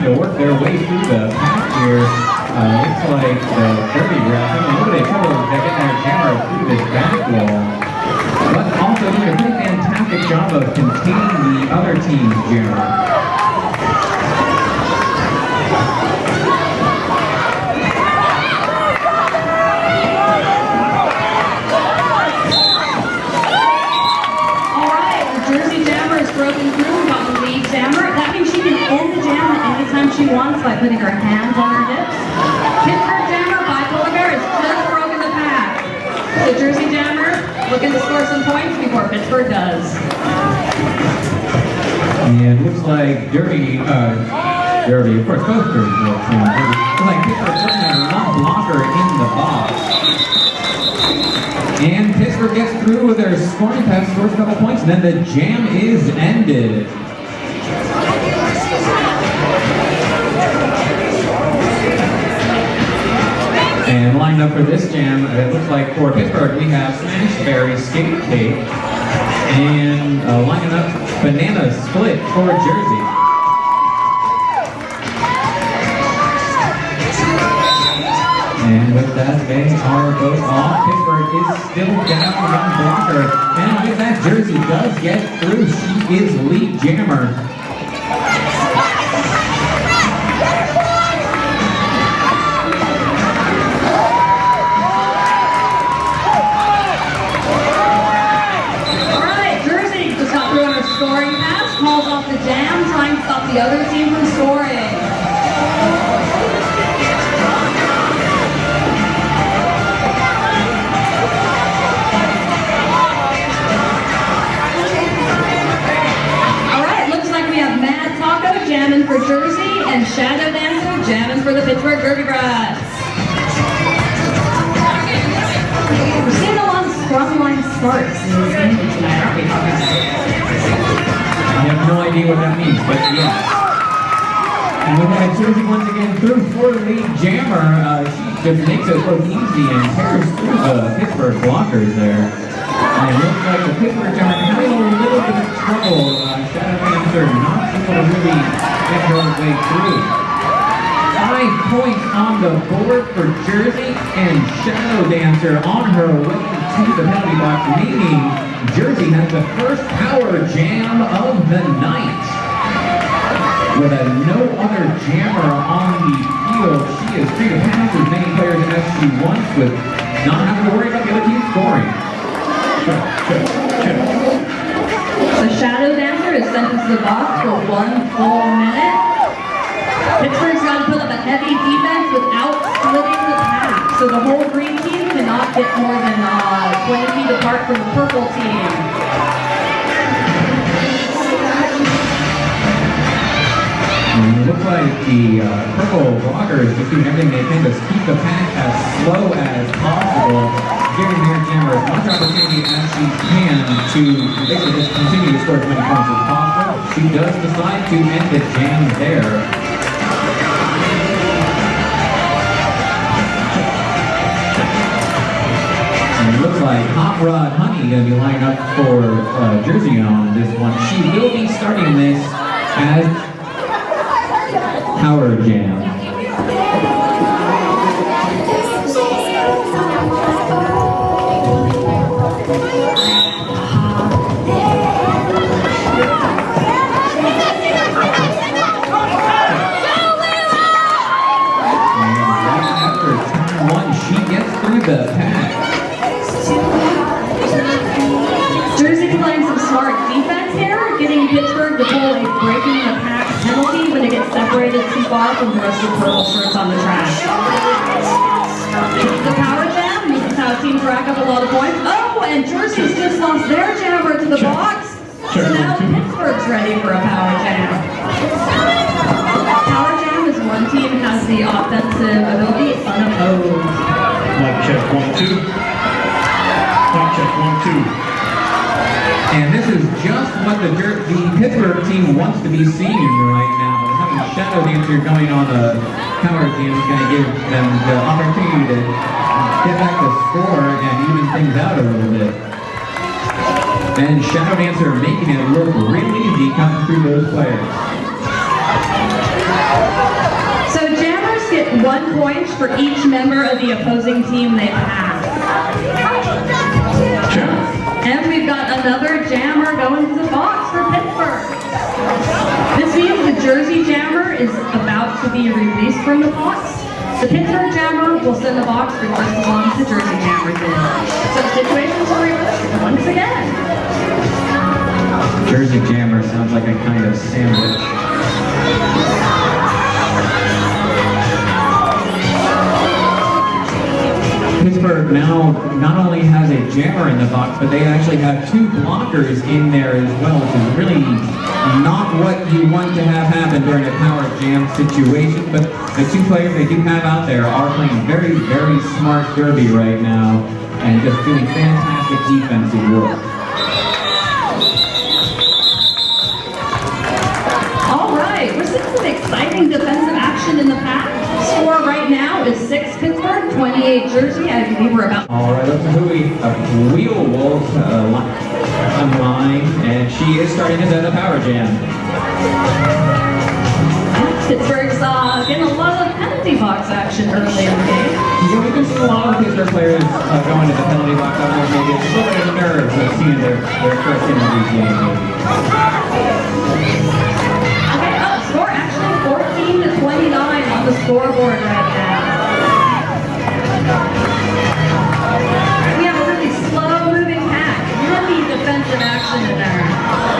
trying to work their way through the pack here. Looks like the Derby Rats having a little bit of trouble getting their camera through this back wall. But also doing a pretty fantastic job of containing the other team's jammer. She wants by putting her hands on her hips. Pittsburgh Jammer by Polar Bear has just broken the pack. The Jersey Jammer looking to score some points before Pittsburgh does. And looks like Derby, of course, both Derby looks like Pittsburgh putting a long blocker in the box. And Pittsburgh gets through with their scoring pass, scores a couple points, and then the jam is ended. And lined up for this jam, it looks like for Pittsburgh, we have Smash Berry Skate Cake, and lining up Banana Split for Jersey. And with that, they are both off. Pittsburgh is still down one blocker, and with that, Jersey does get through. She is lead jammer. Scoring pass, calls off the jam, trying to stop the other team from scoring. Alright, looks like we have Mad Taco jamming for Jersey and Shadow Dancer jamming for the Pittsburgh Derby Rats. We're seeing a lot of scrum line starts in this game tonight, aren't we? I have no idea what that means, but yes. And we have Jersey once again through for the lead jammer. She just makes it look easy and tears through the Pittsburgh blockers there. And it looks like the Pittsburgh jammer having a little bit of trouble. Shadow Dancer not able to really get her way through. 5 points on the board for Jersey, and Shadow Dancer on her way to the penalty box, meaning Jersey has the first power jam of the night. With no other jammer on the field, she is free to pass as many players as she wants with not having to worry about the other team scoring. The Shadow Dancer is sent into the box for 1 full minute. Pittsburgh's got to put up a heavy defense without splitting the pack, so the whole green team cannot get more than 20 feet apart from the purple team. And it looks like the purple blockers just doing everything they can to keep the pack as slow as possible, giving their jammer as much opportunity as she can to basically just continue to score as many points as possible. She does decide to end the jam there. And it looks like Hot Rod Honey going to be lined up for Jersey on this one. She will be starting this as Power Jam. And right after turn 1, she gets through the pack. Jersey playing some smart defense here, getting Pittsburgh to pull a breaking the pack penalty when it gets separated too far from the rest of the purple shirts on the track. The power jam, this is how teams rack up a lot of points. Oh, and Jersey's just lost their jammer to the box, so now Pittsburgh's ready for a power jam. Power jam is one team has the offensive ability unopposed. Mic check 1, 2. Mic check 1, 2. And this is just what the Pittsburgh team wants to be seeing right now. Having Shadow Dancer going on a power jam is going to give them the opportunity to get back the score and even things out a little bit. And Shadow Dancer making it look real easy coming through those players. 1 point for each member of the opposing team they pass. And we've got another jammer going to the box for Pittsburgh. This means the Jersey jammer is about to be released from the box. The Pittsburgh jammer will send the box for just as long as the Jersey jammer did. So situations are reversed once again. Jersey jammer sounds like a kind of sandwich. Pittsburgh now not only has a jammer in the box, but they actually have 2 blockers in there as well, which is really not what you want to have happen during a power jam situation. But the 2 players they do have out there are playing very, very smart derby right now and just doing fantastic defensive work. All right, we're seeing some exciting defensive action in the pack. Score right now is 6 Pittsburgh, 28 Jersey. I believe we're about. All right, let's move a wheel wolf line, and she is starting to set a power jam. Pittsburgh's getting a lot of penalty box action early in the game. You know, we've been seeing a lot of Pittsburgh players going to the penalty box. I don't know, maybe it's a little bit of nerves of seeing their first interview game. Okay, score actually 14-29 on the scoreboard right now. We have a really slow-moving pack, heavy defensive action in there.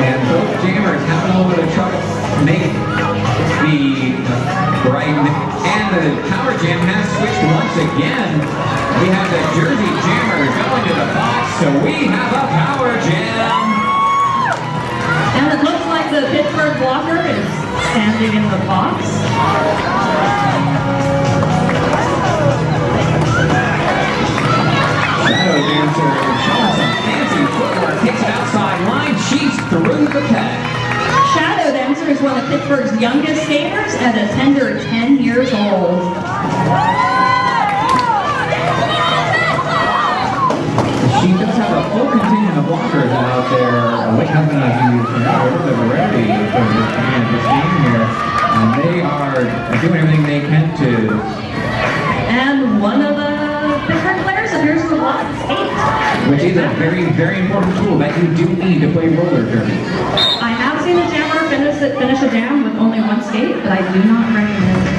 And both jammers have a little bit of trouble making the right, and the power jam has switched once again. We have the Jersey jammer going to the box, so we have a power jam. And it looks like the Pittsburgh blocker is standing in the box. Shadow dancer showing some fancy footwork, takes it outside line, she's through the pack. Shadow Dancer is one of Pittsburgh's youngest skaters at a tender 10 years old. She does have a full contingent of blockers out there. What happened as you know, a little bit of a rarity for this game here. And they are doing everything they can to. And one of the Pittsburgh players appears to block the skate. Which is a very, very important tool that you do need to play roller derby. I have seen a jammer finish a jam with only 1 skate, but I do not recommend it.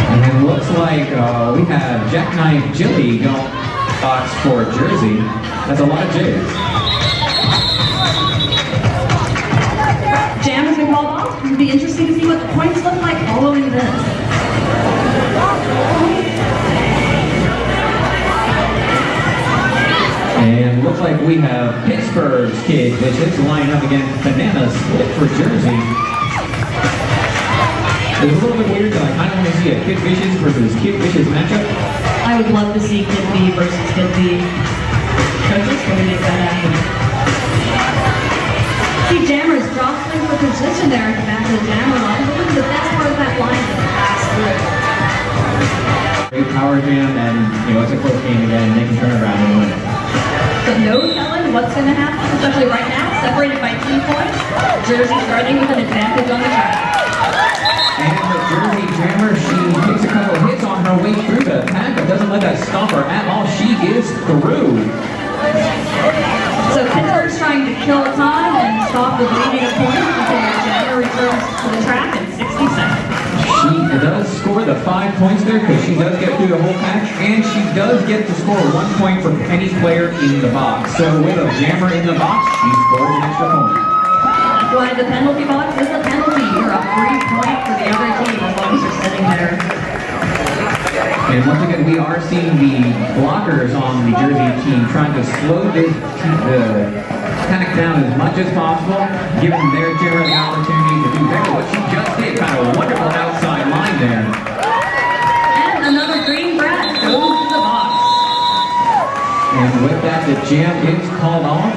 And it looks like we have Jackknife Jilly going box for Jersey. That's a lot of J's. Jam has been called off. It'll be interesting to see what the points look like following this. And looks like we have Pittsburgh's Kid Vicious lining up against Banana Split for Jersey. It's a little bit weird that I kind of want to see a Kid Vicious versus Kid Vicious matchup. I would love to see Kid B versus Kid B. Coaches, can we make that happen? See, Jammer's jostling for position there at the back of the Jammer line. But look at the best part of that line is the pass through. Great power jam, and it's a close game again. They can turn around and win it. So no telling what's going to happen, especially right now, separated by 2 points. Jersey starting with an advantage on the track. And the Jersey jammer, she takes a couple of hits on her way through the pack, but doesn't let that stop her at all. She is through. So Pittsburgh's trying to kill time and stop the bleeding of points until the jammer returns to the track in 60 seconds. She does score the 5 points there because she does get through the whole pack, and she does get to score 1 point for any player in the box. So with a jammer in the box, she scores an extra point. That's why the penalty box is a penalty. You're a free point for the other team as long as you're sitting there. And once again, we are seeing the blockers on the Jersey team trying to slow the pack down as much as possible, giving their jammer the opportunity to do exactly what she just did. Kind of a wonderful outside line there. And another green brat goes to the box. And with that, the jam is called off.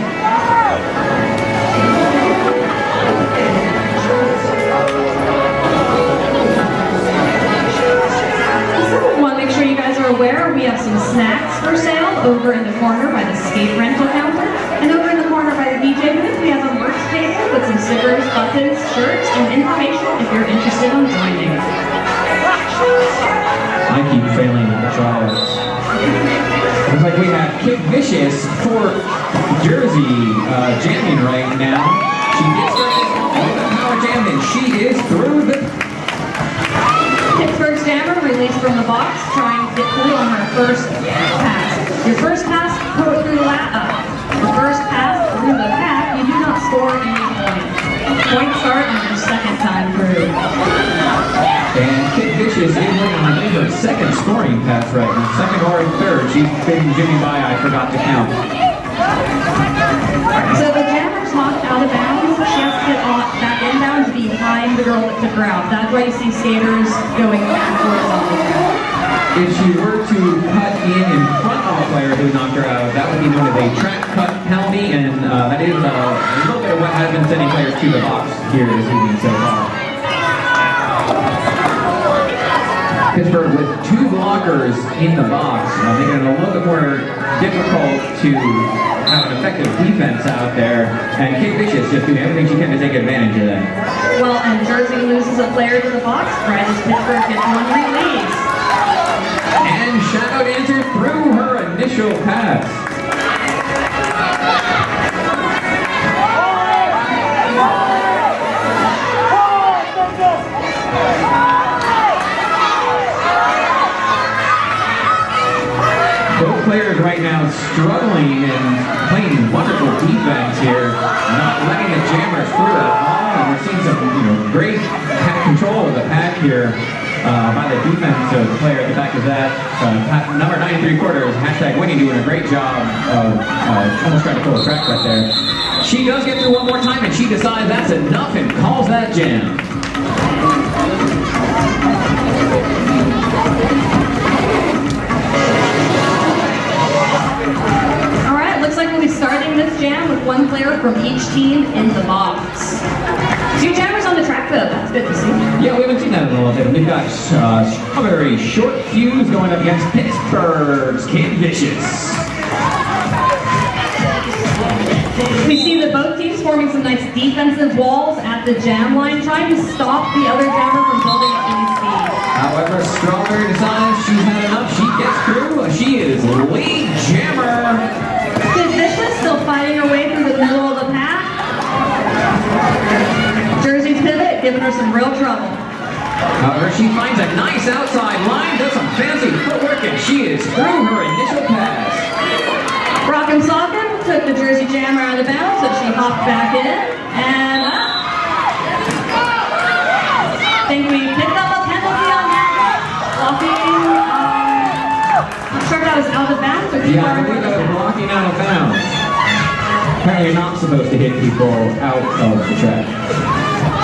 Aware, we have some snacks for sale over in the corner by the skate rental counter, and over in the corner by the DJ booth we have a merch table with some stickers, buttons, shirts, and information if you're interested in joining. for Jersey jamming right now. She gets her power jam and she is through the... Pittsburgh's jammer released from the box, trying to get through on her first pass. Your first pass through the pack, you do not score any points. Points start on your second time through. And Kid Vicious is working on, I think, her second scoring pass right now. Second or third. She's been Jimmy by, I forgot to count. So the jammer's knocked out of bounds. She has to get back inbounds behind the girl that took her out. That's why you see skaters going backwards on the ground. If she were to cut in front of a player who knocked her out, that would be known as a track cut penalty, and that is a little bit of what has been sending players to the box here this evening so far. Pittsburgh with two blockers in the box, making it a little bit more difficult to have an effective defense out there, and Kate Vicious just doing everything she can to take advantage of that. Well, and Jersey loses a player to the box right as Pittsburgh gets one release. And Shadow Dancer through her initial pass. Both players right now struggling and playing wonderful defense here, not letting the jammers through at all, and we're seeing some great control of the pack here by the defensive player at the back of that. Number 93 quarters, hashtag Winnie, doing a great job of almost trying to pull a track right there. She does get through one more time and she decides that's enough and calls that jam. Alright, looks like we'll be starting this jam with one player from each team in the box. Two jammers on the track though, that's good to see. Yeah, we haven't seen that in a little bit. We've got Strawberry Short Fuse going up against Pittsburgh's Kid Vicious. We see that both teams forming some nice defensive walls at the jam line, trying to stop the other jammer from building up any speed. However, Strawberry decides she's had enough. She gets through. She is lead jammer. Kid Vicious still fighting her way through the middle of the pack. Jersey's pivot giving her some real trouble. However, she finds a nice outside line, does some fancy footwork, and she is through her initial pass. Rock'em Sock'em took the Jersey jammer out of bounds, so she hopped back in, and I think we picked up a penalty on that. Not sure if that was out of bounds or too Yeah, far I think that was blocking out of bounds. Apparently you're not supposed to hit people out of the track.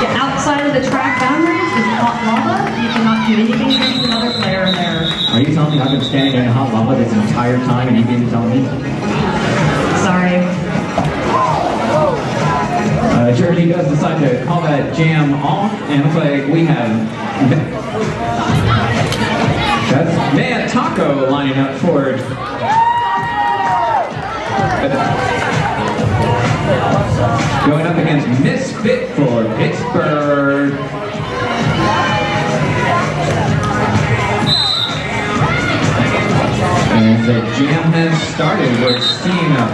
Yeah, outside of the track boundaries is hot lava. You cannot do anything against another player in there. Are you telling me I've been standing in hot lava this entire time and you didn't tell me? Sorry. Jersey does decide to call that jam off, and it looks like we have... That's Mea Taco lining up for... Going up against Misfit for Pittsburgh. And the jam has started. We're seeing a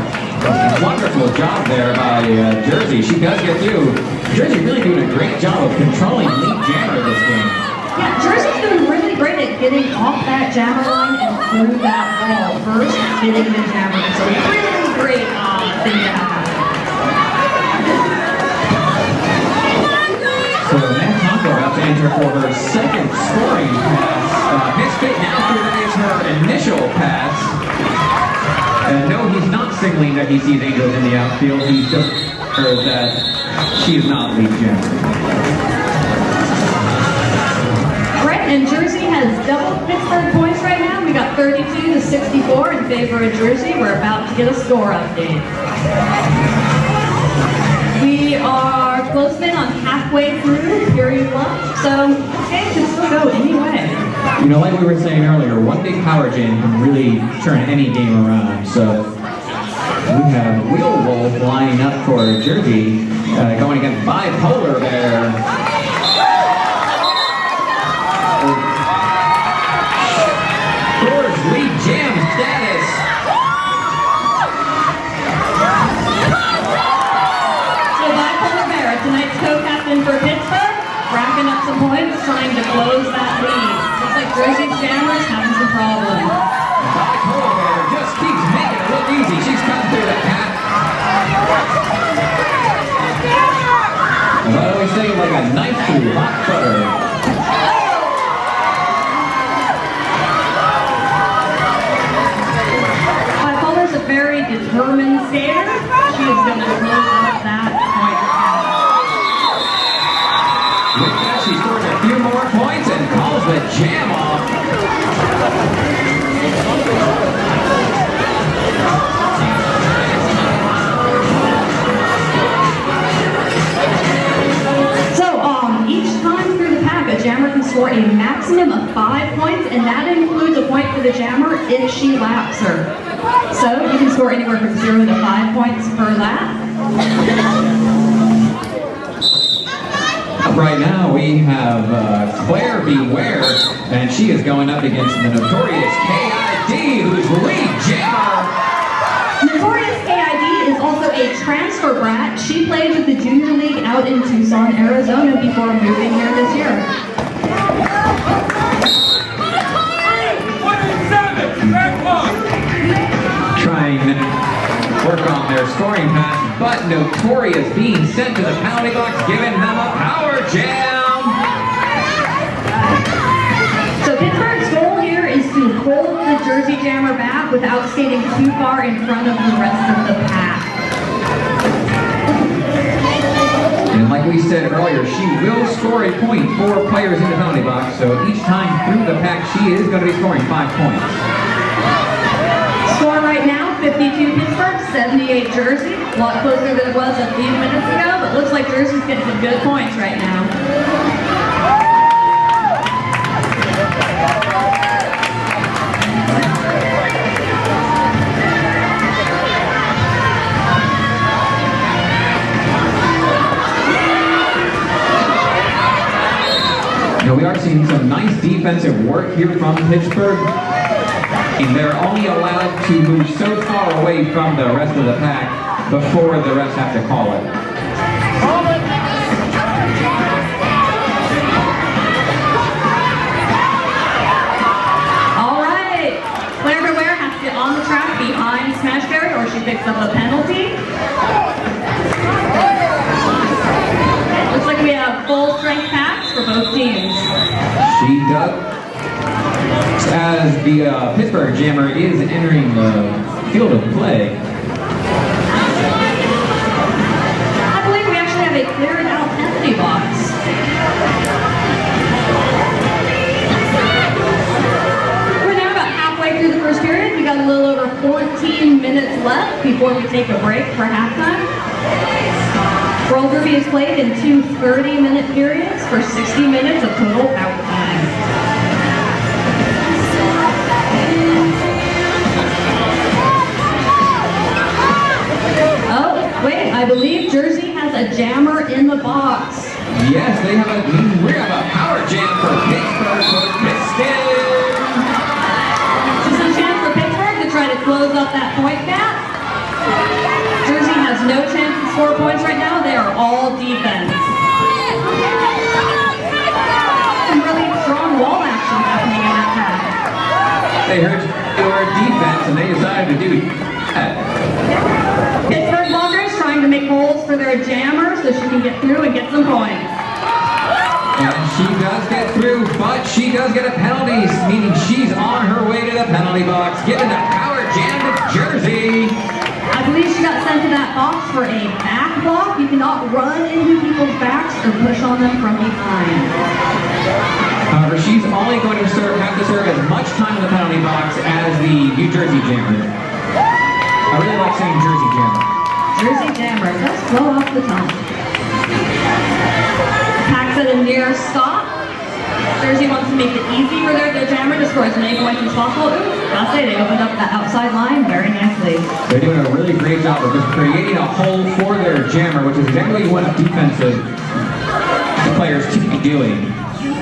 wonderful job there by Jersey. She does get through. Jersey really doing a great job of controlling lead jammer this game. Yeah, Jersey's doing really great at getting off that jammer line and through that wall. First, hitting the jammer. It's a really great thing to have happen. So Matt Taco about to enter for her second scoring pass. Misfit now through her initial pass. No, he's not signaling that he sees Angels in the outfield. He's just heard that she is not lead jammer. Right, and Jersey has doubled Pittsburgh points right now. We got 32-64 in favor of Jersey. We're about to get a score update. We are close in on halfway through period one, so it can still go anyway. You know, like we were saying earlier, one big power jam can really turn any game around. So we have Wheel Wolf lining up for Jersey, going against Bipolar there. Scores lead jam status. points, trying to close that lead. Looks like Jersey's Jammer's having some problems. Molly Cole just keeps making it look easy. She's cutting through the pack. As I always say, like a knife through hot butter. I call her a very determined skater. She is going to close out that point count. With that, she scores a few more points and calls the jam off. So, each time through the pack, a jammer can score a maximum of 5 points, and that includes a point for the jammer if she laps her. So, you can score anywhere from 0 to 5 points per lap. Right now we have Claire Beware, and she is going up against the notorious KID, who's lead jammer. Notorious KID is also a transfer brat. She played with the junior league out in Tucson, Arizona before moving here this year. Trying to work on their scoring pass, but Notorious being sent to the penalty box, giving them a power jam. So Pittsburgh's goal here is to hold the Jersey Jammer back without skating too far in front of the rest of the pack. And like we said earlier, she will score a point for players in the penalty box, so each time through the pack, she is going to be scoring 5 points. Score right now, 52 Pittsburgh, 78 Jersey. A lot closer than it was a few minutes ago, but looks like Jersey's getting some good points right now. Now we are seeing some nice defensive work here from Pittsburgh. And they're only allowed to move so far away from the rest of the pack before the refs have to call it. All right, Claire Beware has to get on the track behind Smash Barry or she picks up a penalty. Looks like we have full strength packs for both teams. She does. As the Pittsburgh Jammer is entering the field of play. I believe we actually have a cleared out penalty box. We're now about halfway through the first period. We got a little over 14 minutes left before we take a break for halftime. World Rugby is played in 2 30-minute periods for 60 minutes of total out time. Wait, I believe Jersey has a jammer in the box. Yes, we have a power jam for Pittsburgh for Pistons. This is a chance for Pittsburgh to try to close up that point gap. Jersey has no chance to score points right now. They are all defense. Some really strong wall action happening in that pack. They heard they were defense and they decided to do that. Pittsburgh blockers trying to make holes for their jammer so she can get through and get some points. And she does get through, but she does get a penalty, meaning she's on her way to the penalty box, giving the power jam to Jersey. I believe she got sent to that box for a back block. You cannot run into people's backs or push on them from behind. However, she's only going to have to serve as much time in the penalty box as the New Jersey Jammer. I really like saying Jersey Jammer. Jersey Jammer does flow off the tongue. Pack's at a near stop. Jersey wants to make it easy for their jammer to score as many points as possible. Ooh, gotta say, they opened up that outside line very nicely. They're doing a really great job of just creating a hole for their jammer, which is exactly what defensive players should be doing.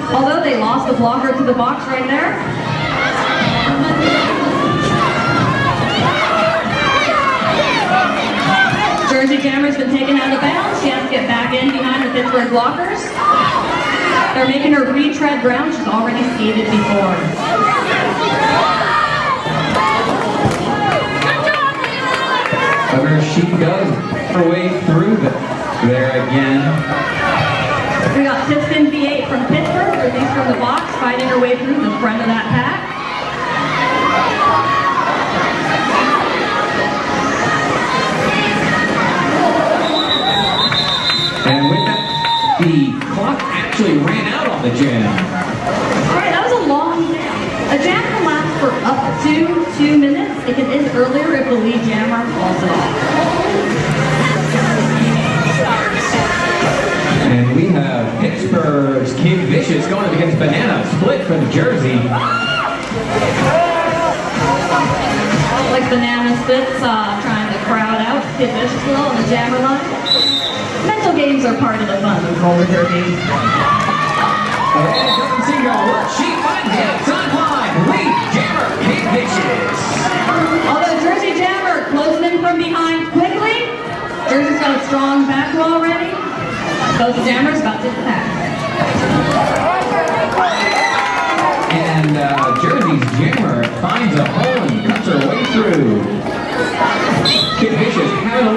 Although they lost the blocker to the box right there. Jersey Jammer's been taken out of bounds. She has to get back in behind the Pittsburgh blockers. They're making her retread ground. She's already skated before. However, she does her way through there again. We got Piston V8 from Pittsburgh, released from the box, fighting her way through the front of that pack. And with that, the clock actually ran out on the jam. Alright, that was a long jam. A jam can last for up to 2 minutes. It can end earlier if the lead jammer falls off. And we have Pittsburgh's Kid Vicious going up against Banana, split for the jersey. Like Banana Spits trying to crowd out Kid Vicious a little on the jammer line. Mental games are part of the fun of roller derby. And doesn't seem to work. She finds the outside line. Lead jammer, Kid Vicious. Although Jersey Jammer closing in from behind quickly, Jersey's got a strong back row already. Both jammers about to attack. And Jersey's jammer finds a hole and cuts her way through. Kid Vicious has a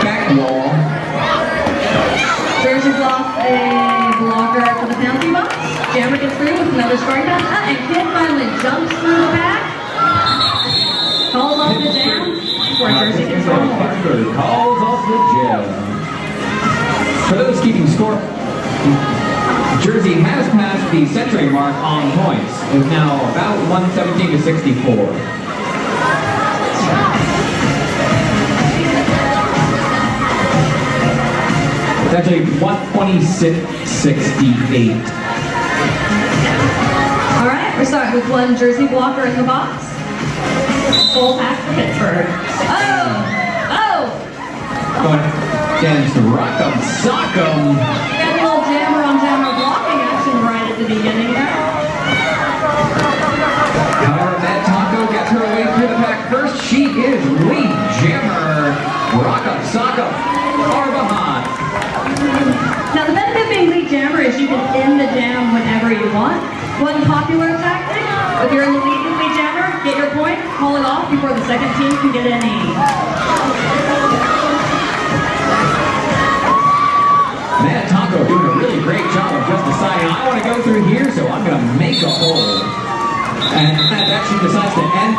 back wall. Jersey's lost a blocker for the penalty box. Jammer gets through with another strike out. And Kid finally jumps through the back. Calls off the jam before Jersey gets one more. Calls off the jam. For those keeping score, Jersey has passed the century mark on points. It's now about 117 to 64. It's actually 126.68. All right, we're starting with one Jersey blocker in the box. Full pack for Pittsburgh. Going against Rock'em Sock'em. Got a little jammer on jammer blocking action right at the beginning there. However, that Taco gets her way through the pack first. She is lead jammer. Rock'em Sock'em far behind. Now the benefit of being lead jammer is you can end the jam whenever you want. One popular tactic, if you're in the lead jammer, get your point, call it off before the second team can get any. Mad Taco doing a really great job of just deciding, I want to go through here, so I'm going to make a hole. And that she decides to end.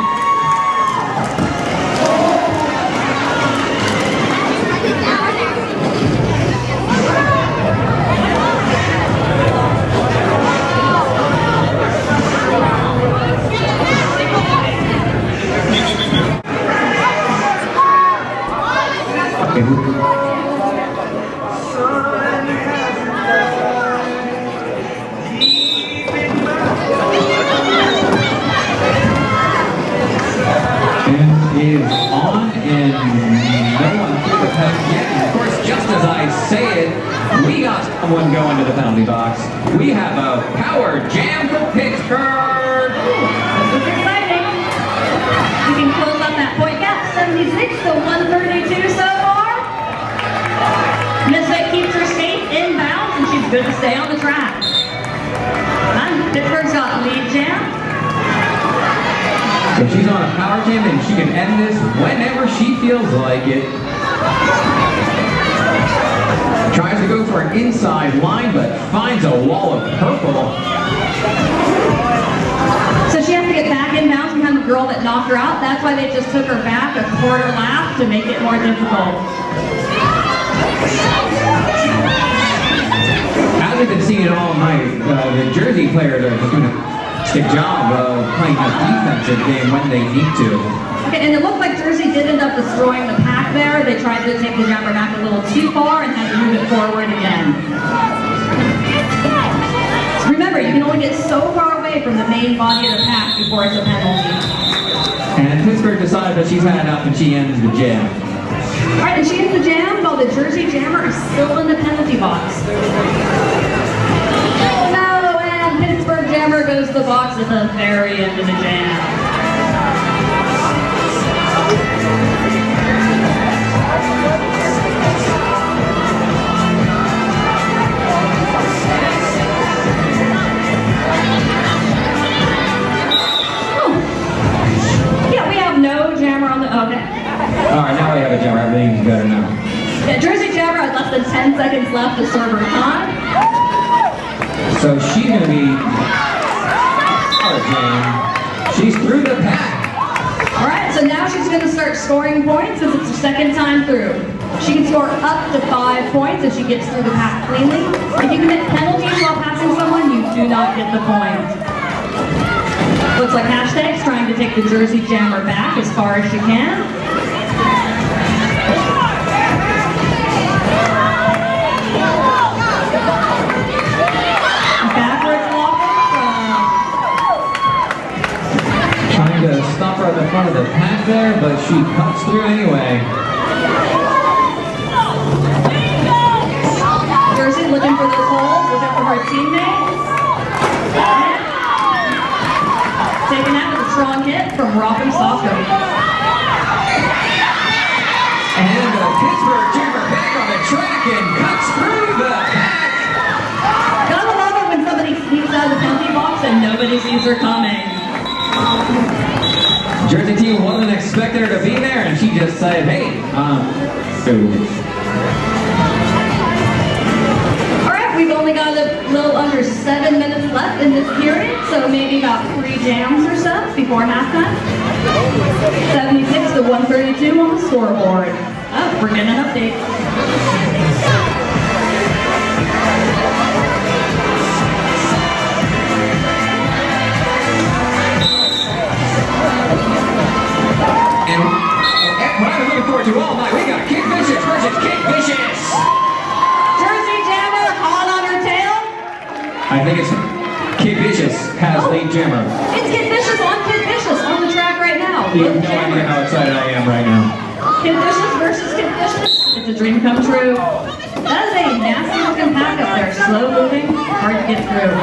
Is on and no one threw the pack yet. And of course, just as I say it, we got someone going to the penalty box. We have a power jam for Pittsburgh. This is exciting. We can close up that point gap, 76 to 132 so far. Misfit keeps her skate inbounds and she's good to stay on the track. And Pittsburgh's got lead jam. So she's on a power jam and she can end this whenever she feels like it. Tries to go for an inside line, but finds a wall of purple. So she has to get back inbounds behind the girl that knocked her out. That's why they just took her back a quarter lap to make it more difficult. As we've been seeing it all night, the Jersey players are just doing a good job of playing a defensive game when they need to. Okay, and it looked like Jersey did end up destroying the pack there. They tried to take the jammer back a little too far and had to move it forward again. Remember, you can only get so far away from the main body of the pack before it's a penalty. And Pittsburgh decided that she's had enough and she ends the jam. All right, and she ends the jam while the Jersey jammer is still in the penalty box. Pittsburgh jammer goes to the box at the very end of the jam. left to serve her time. So she's going to be... Oh, Jane. She's through the pack. All right, so now she's going to start scoring points since it's her second time through. She can score up to 5 points if she gets through the pack cleanly. If you commit penalties while passing someone, you do not get the point. Looks like Hashtag's trying to take the Jersey Jammer back as far as she can. Backwards walking from... Trying to stop her at the front of the pack there, but she cuts through anyway. Jersey looking for those holes, looking for her teammates. Taking that with a strong hit from Robin Sofko. And the Pittsburgh Jammer back on the track and cuts through the pack. Gotta love it when somebody sneaks out of the penalty box and nobody sees her coming. Jersey team wasn't expecting her to be there, and she just said, hey, go. We've only got a little under 7 minutes left in this period, so maybe about 3 jams or so before halftime. 76 to 132 on the scoreboard. Oh, we're getting an update. And what I'm looking forward to all night, we got Kid Vicious versus Kid Vicious. I think it's Kid Vicious has lead jammer. It's Kid Vicious on the track right now. You have no idea how excited I am right now. Kid Vicious versus Kid Vicious. It's a dream come true. That is a nasty looking pack up there. Slow moving, hard to get through.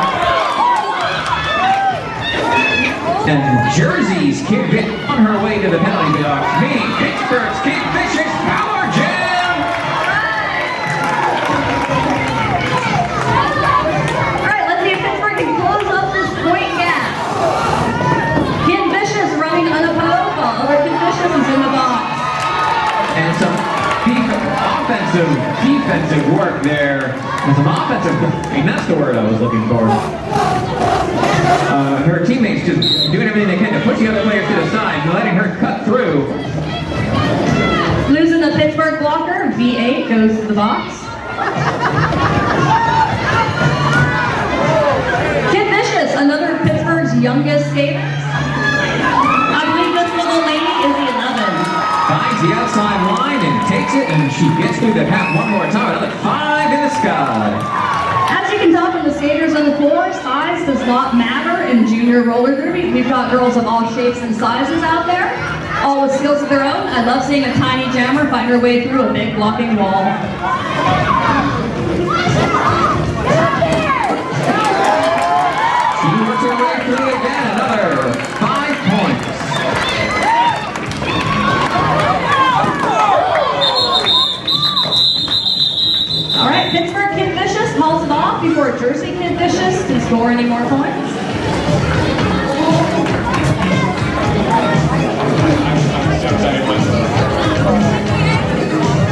And Jersey's Kid Vicious on her way to the penalty box. Meaning Pittsburgh's Kid Vicious Power Jam! And some defensive work there. And some offensive, that's the word I was looking for. Her teammates just doing everything they can to push the other players to the side and letting her cut through. Losing the Pittsburgh blocker, V8 goes to the box. Kid Vicious, another Pittsburgh's youngest skater. I believe this little lady is 11. Finds the outside line and takes it, and she gets through the pack one more time. Another 5 in the sky. As you can tell from the skaters on the floor, size does not matter in junior roller derby. We've got girls of all shapes and sizes out there, all with skills of their own. I love seeing a tiny jammer find her way through a big blocking wall. She works her way through again. Another 5 points. All right, Pittsburgh Kid Vicious hauls it off before Jersey Kid Vicious can score any more points.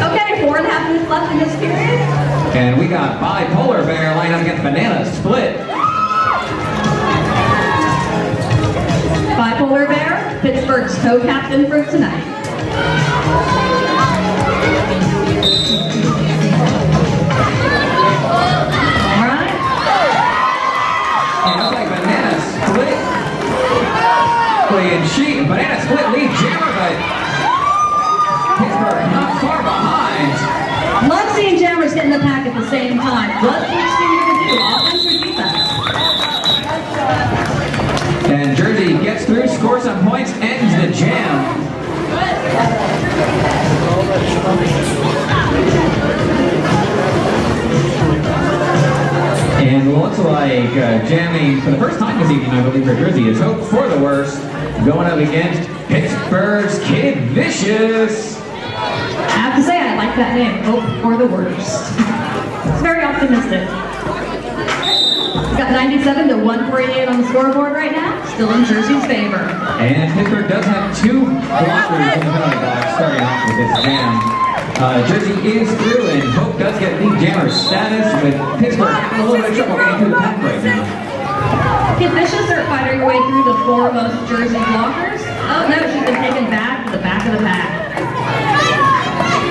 Okay, 4.5 minutes left in this period. And we got Bipolar Bear lined up against Banana Split. Bipolar Bear, Pittsburgh's co-captain for tonight. And Banana Split lead jammer, but Pittsburgh not far behind. Love seeing jammers hit in the pack at the same time. What's each team going to do, offense or defense? And Jersey gets through, scores some points, ends the jam. And looks like jamming for the first time this evening, I believe, for Jersey is hope for the worst. Going up against Pittsburgh's Kid Vicious. I have to say, I like that name, hope for the worst. It's very optimistic. It's got 97 to 148 on the scoreboard right now, still in Jersey's favor. And Pittsburgh does have 2 blockers in the penalty box starting off with this jam. Jersey is through, and Hope does get lead jammer status, with Pittsburgh having a little bit of trouble getting through the pack right now. Kid Vicious are fighting her way through the foremost Jersey blockers. Oh no, she's been taken back to the back of the pack.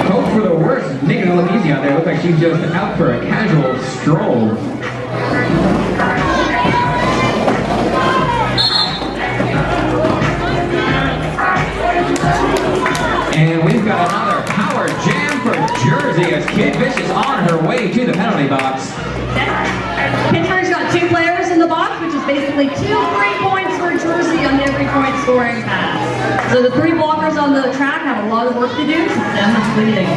Hope for the worst, making it look easy out there. Looks like she's just out for a casual stroll. And we've got another power jam for Jersey as Kid Vicious on her way to the penalty box. Pittsburgh's got 2 players in the box, which is basically 2 free points for Jersey on every point scoring pass. So the 3 blockers on the track have a lot of work to do since them is leading.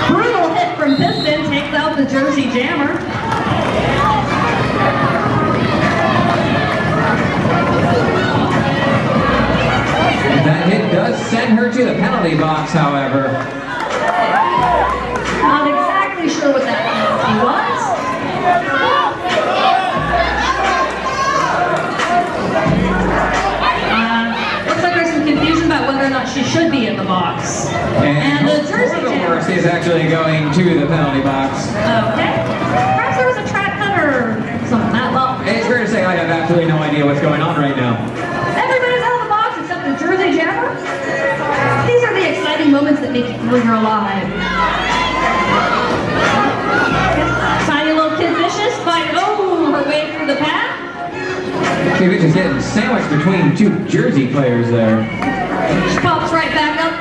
Brutal hit from Piston takes out the Jersey jammer. That hit does send her to the penalty box, however. Not exactly sure what that penalty was. Looks like there's some confusion about whether or not she should be in the box. And the Jersey jammer is actually going to the penalty box. Okay. Perhaps there was a track cut or something that well. It's fair to say I have absolutely no idea what's going on right now. Everybody's out of the box except the Jersey jammer. These are the exciting moments that make you feel you're alive. Tiny little Kid Vicious fight her way through the pack. Kid Vicious getting sandwiched between 2 Jersey players there. She pops right back up.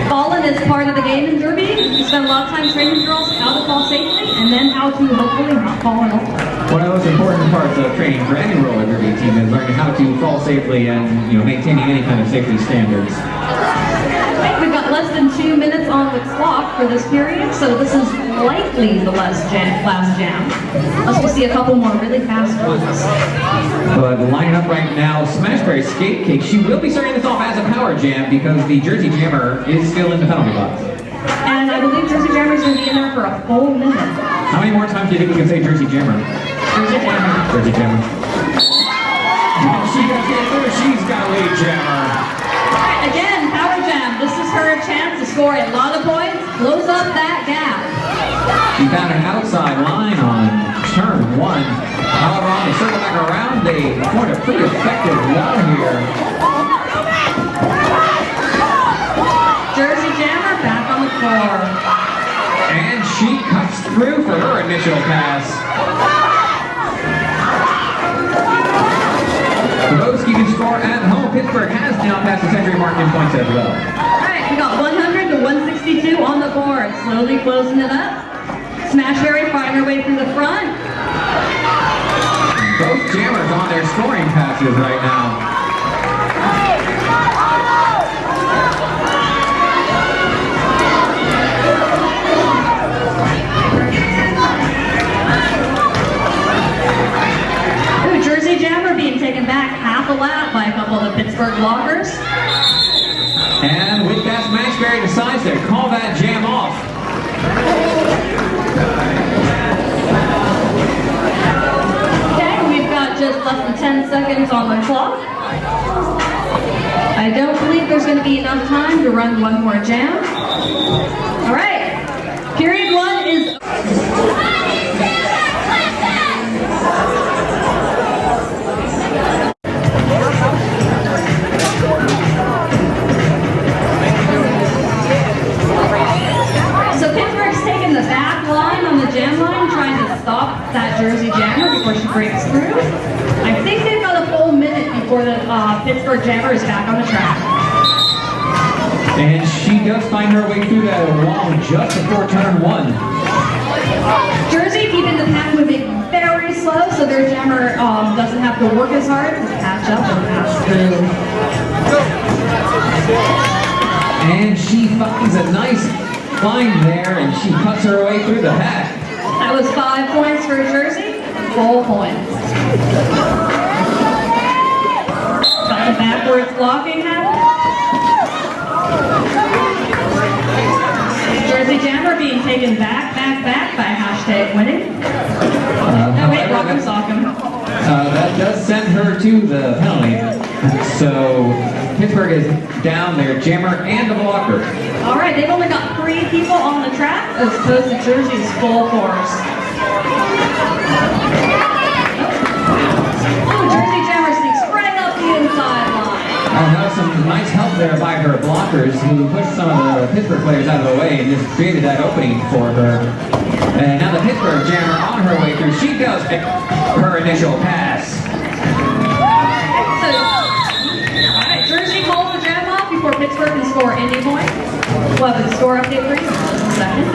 Falling is part of the game in Derby. You spend a lot of time training girls how to fall safely and then how to hopefully not fall at all. One of the most important parts of training for any roller derby team is learning how to fall safely and maintaining any kind of safety standards. We've got less than 2 minutes on the clock for this period, so this is likely the last jam. Unless we see a couple more really fast ones. But lining up right now, Smashberry Skate Cake. She will be starting this off as a power jam because the Jersey Jammer is still in the penalty box. And I believe Jersey Jammer's going to be in there for a full minute. How many more times do you think we can say Jersey Jammer? Jersey Jammer. Jersey Jammer. And she got it through. She's got a lead jammer. Alright, again, power jam. This is her chance to score a lot of points. Close up that gap. She found an outside line on turn 1. However, on the circle back around, they formed a pretty effective wall here. Jersey Jammer back on the floor. And she cuts through for her initial pass. Both keeping score at home. Pittsburgh has now passed the century mark in points as well. Alright, we got 100 to 162 on the board. Slowly closing it up. Smashberry fighting her way through the front. Both jammers on their scoring passes right now. Ooh, Jersey Jammer being taken back half a lap by a couple of the Pittsburgh blockers. And with that, Smashberry decides to call that jam off. Okay, we've got just less than 10 seconds on the clock. I don't believe there's going to be enough time to run one more jam. All right, period 1 is... So Pittsburgh's taking the back line on the jam line, trying to stop that Jersey Jammer before she breaks through. I think they've got a full minute before the Pittsburgh Jammer is back on the track. And she does find her way through that wall just before turn 1. Jersey keeping the pack moving very slow, so their jammer doesn't have to work as hard to catch up and pass through. And she finds a nice line there, and she cuts her way through the pack. That was 5 points for Jersey, full points. Got the backwards blocking happening. Jersey Jammer being taken back by hashtag winning. Oh wait, rock 'em, sock 'em. That does send her to the penalty. So Pittsburgh is down their jammer and the blocker. All right, they've only got 3 people on the track as opposed to Jersey's full force. Oh, Jersey Jammer sneaks right up the inside line. That was some nice help there by her blockers who pushed some of the Pittsburgh players out of the way and just created that opening for her. And now the Pittsburgh jammer on her way through. She does pick her initial pass. So, all right, Jersey calls the jam off before Pittsburgh can score any point. We'll have the score update for you in just a second.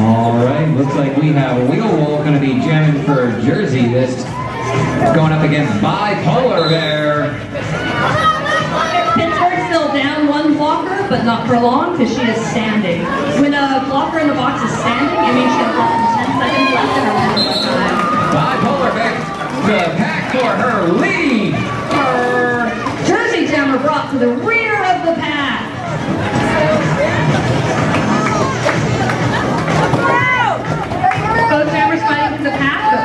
All right, looks like we have Wheelwolf going to be jamming for Jersey. This going up against Bipolar there. Pittsburgh's still down 1 blocker, but not for long because she is standing. When a blocker in the box is standing, it means she has less than 10 seconds left in her penalty time. Bipolar back the pack for her lead. Jersey Jammer brought to the rear of the pack. Both Jammers fighting for the pack, but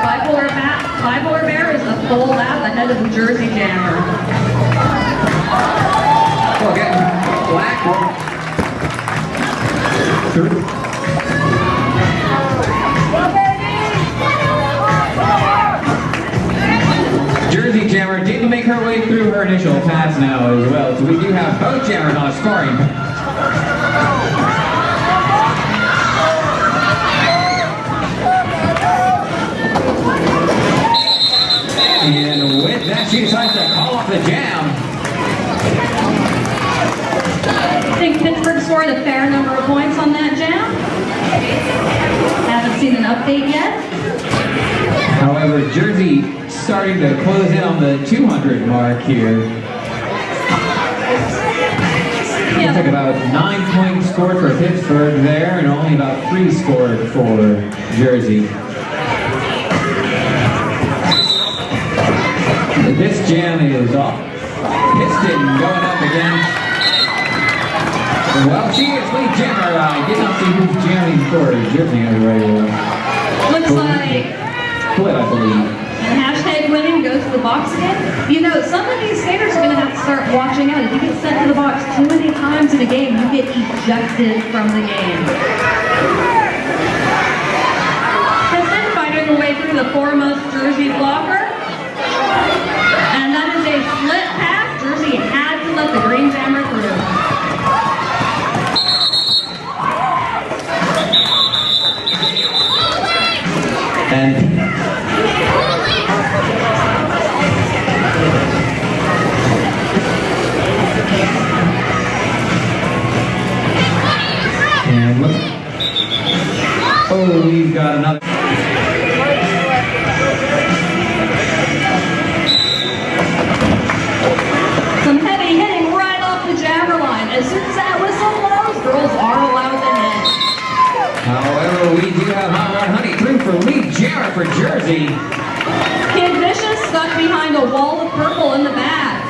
Bipolar Bear is a full lap ahead of the Jersey Jammer. Well, getting black. Jersey Jammer didn't make her way through her initial pass now as well, so we do have both Jammers on a scoring. And with that, she decides to call off the jam. I think Pittsburgh scored a fair number of points on that jam. Haven't seen an update yet. However, Jersey starting to close in on the 200 mark here. Looks like about 9 points scored for Pittsburgh there, and only about 3 scored for Jersey. This jam is off. Piston going up again. Well, she is lead jammer. I did not see who's jamming for Jersey right away. Looks like Split, I believe. and hashtag winning goes to the box again. You know, some of these skaters are going to have to start watching out. If you get sent to the box too many times in a game, you get ejected from the game. Piston fighting her way through the foremost Jersey blocker. And that is a split pass. Jersey had to let the green jammer through. And look. Oh, we've got another. Some heavy hitting right off the jammer line. As soon as that whistle blows, girls are allowed to hit. However, we do have Hot Rod Honey through for lead jammer for Jersey. Kid Vicious stuck behind a wall of purple in the back.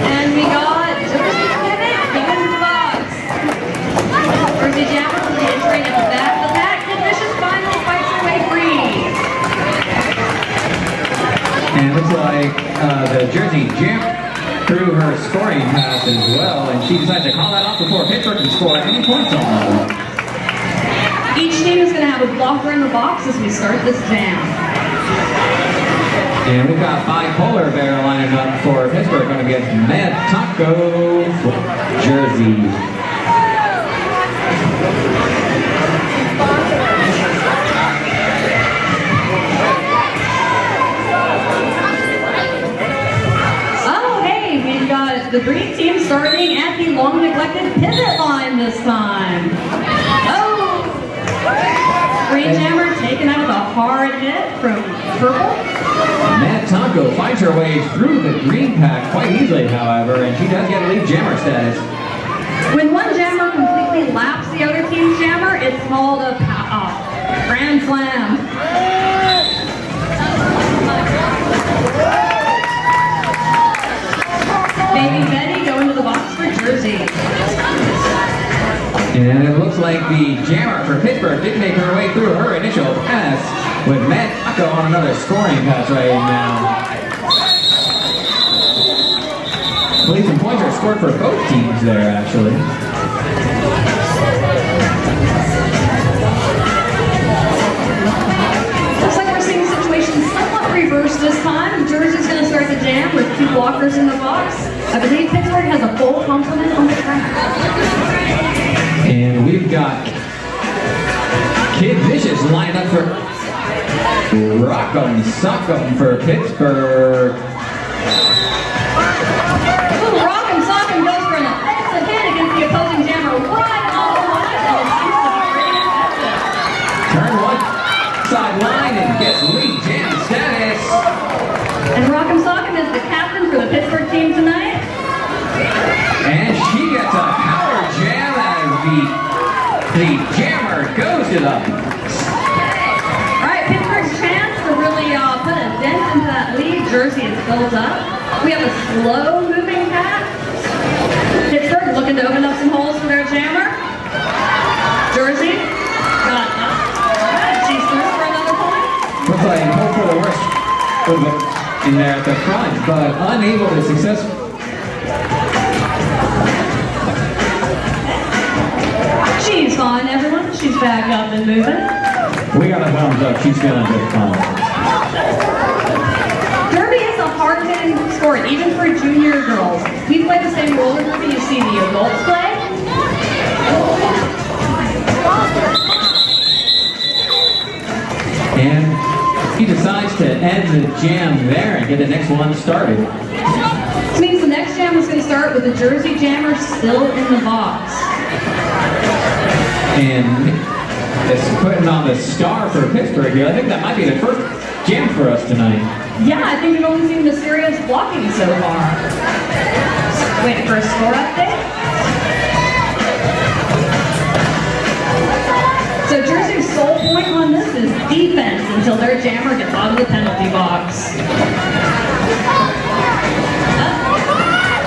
And we got Jersey Pivot going to the box. Jersey Jammer re-entering at the back of the pack. Kid Vicious finally fights her way free. And it looks like the Jersey jammer through her scoring pass as well, and she decides to call that off before Pittsburgh can score any points on that. Each team is going to have a blocker in the box as we start this jam. And we've got Bipolar Bear lining up for Pittsburgh, going against Mad Taco for Jersey. Oh, hey, we've got the green team starting at the long-neglected pivot line this time. Oh! Green Jammer taken out with a hard hit from purple. Mad Taco finds her way through the green pack quite easily, however, and she does get a lead jammer status. When one jammer completes somebody laps the other team's jammer, it's called a grand slam. Baby Betty going to the box for Jersey. And it looks like the jammer for Pittsburgh did make her way through her initial pass with Matt Tucko on another scoring pass right now. I believe some points are scored for both teams there, actually. Looks like we're seeing the situation somewhat reversed this time. Jersey's going to start the jam with 2 blockers in the box. I believe Pittsburgh has a full complement on the track. And we've got Kid Vicious lined up for Rock'em Sock'em for Pittsburgh. Ooh, Rock'em Sock'em goes for an offensive hit against the opposing jammer right on the line, and it seems to be pretty effective. Turn one sideline and gets lead jam status. And Rock'em Sock'em is the captain for the Pittsburgh team tonight. And she gets a power jam as the jammer goes to the box. All right, Pittsburgh's chance to really put a dent into that lead. Jersey is built up. We have a slow-moving pass. Pittsburgh looking to open up some holes for their jammer. Jersey got up. She's through for another point. Looks like hope for the worst in there at the front, but unable to successfully. She's fine, everyone. She's back up and moving. We got a thumbs up. She's feeling good fun. Derby is a hard-hitting sport, even for junior girls. We play the same roller derby you see the adults play. And he decides to end the jam there and get the next one started. This means the next jam is going to start with the Jersey jammer still in the box. And it's putting on the star for Pittsburgh here. I think that might be the first jam for us tonight. Yeah, I think we've only seen mysterious blocking so far. Waiting for a score update. So Jersey's sole point on this is defense until their jammer gets out of the penalty box.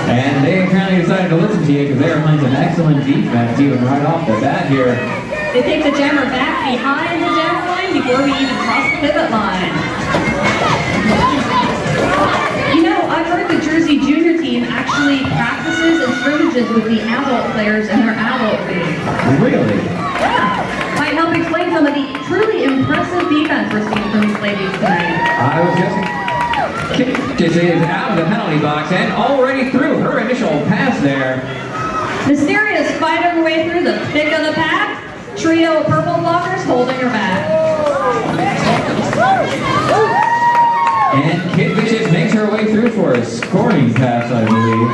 And they apparently decided to listen to you because they are playing some excellent defense even right off the bat here. They take the jammer back behind the jammer line before we even cross the pivot line. You know, I've heard the Jersey junior team actually practices and scrimmages with the adult players in their adult league. Really? Yeah. Might help explain some of the truly impressive defense we're seeing from these ladies tonight. I was guessing. This is out of the penalty box and already through her initial pass there. Mysterious fighting her way through the thick of the pack. Trio of purple blockers holding her back. And Kid Vicious makes her way through for a scoring pass, I believe.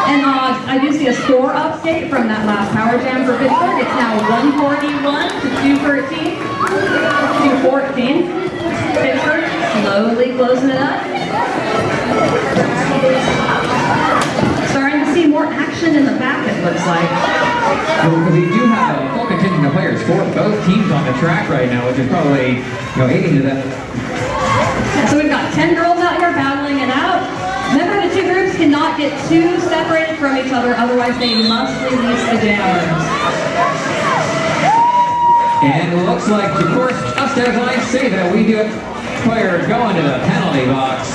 And I do see a score update from that last power jam for Pittsburgh. It's now 141 to 213. 214. Pittsburgh slowly closing it up. Starting to see more action in the back, it looks like. Well, we do have a full contingent of players for both teams on the track right now, which is probably aiding to that. So we've got 10 girls out here battling it out. Remember, the two groups cannot get too separated from each other, otherwise they must release the jammers. And it looks like, of course, just as I say that, we do have a player going to the penalty box.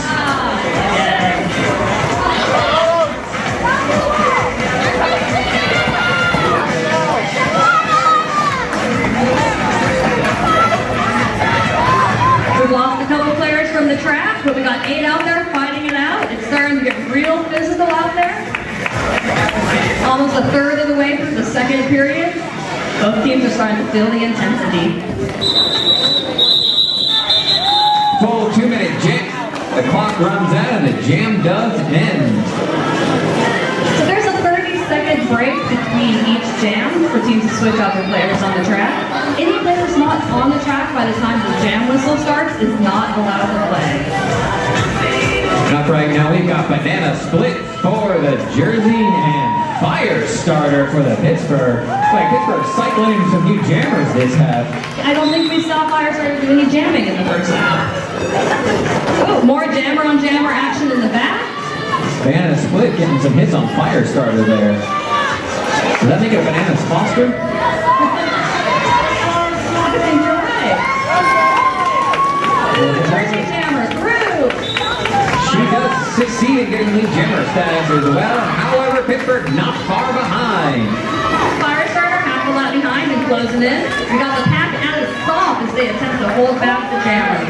We've lost a couple players from the track, but we got 8 out there fighting it out. It's starting to get real physical out there. Almost a third of the way through the second period. Both teams are starting to feel the intensity. Full 2-minute jam. The clock runs out and the jam does end. So there's a 30-second break between each jam for teams to switch out their players on the track. Any players not on the track by the time the jam whistle starts is not allowed to play. Up right now, we've got banana split for the Jersey and fire starter for the Pittsburgh. Looks like Pittsburgh cycling some new jammers this half. I don't think we saw Firestarter do any jamming in the first half. Oh, more jammer on jammer action in the back. Banana Split getting some hits on Firestarter there. Does that make it a Bananas Foster? I think you're right. Jersey jammer through. She does succeed in getting lead jammer status as well. However, Pittsburgh not far behind. Firestarter half a lap behind and closing in. We got the pack at its soft as they attempt to hold back the jammer.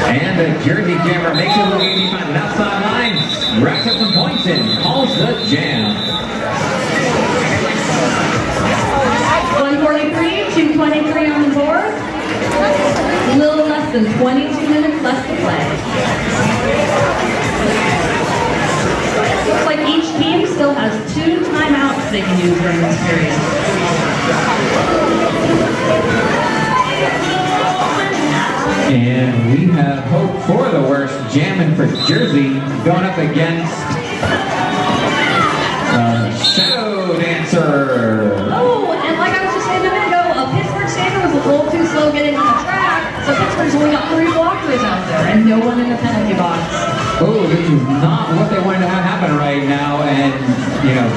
And the Jersey jammer makes it look easy, finds an outside line, racks up some points and calls the jam. 143, 223 on the board. A little less than 22 minutes left to play. Looks like each team still has 2 timeouts they can use during this period. And we have hope for the worst, jamming for Jersey, going up against Shadow Dancer. Oh, and like I was just saying a minute ago, Pittsburgh skater was a little too slow getting on the track, so Pittsburgh's only got 3 blockers out there and no one in the penalty box. Oh, this is not what they wanted to have happen right now, and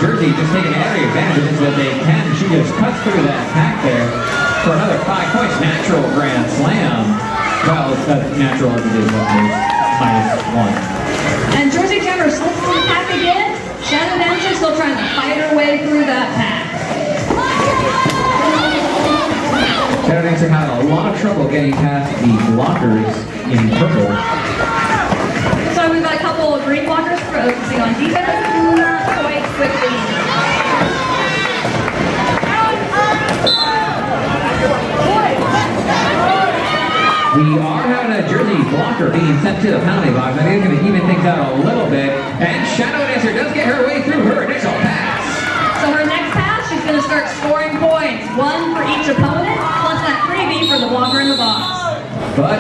Jersey just taking every advantage of this that they can. She just cuts through that pack there for another 5 points, natural grand slam. Well, that's natural as it is, -1. And Jersey Jammer slips through the pack again. Shadow Dancer still trying to fight her way through that pack. Shadow Dancer had a lot of trouble getting past the blockers in purple. So we've got a couple of green blockers focusing on defense. Not quite quickly. We are having a Jersey blocker being sent to the penalty box. I think it's going to even things out a little bit. And Shadow Dancer does get her way through her initial pass. So her next pass, she's going to start scoring points. 1 for each opponent, plus that freebie for the blocker in the box. But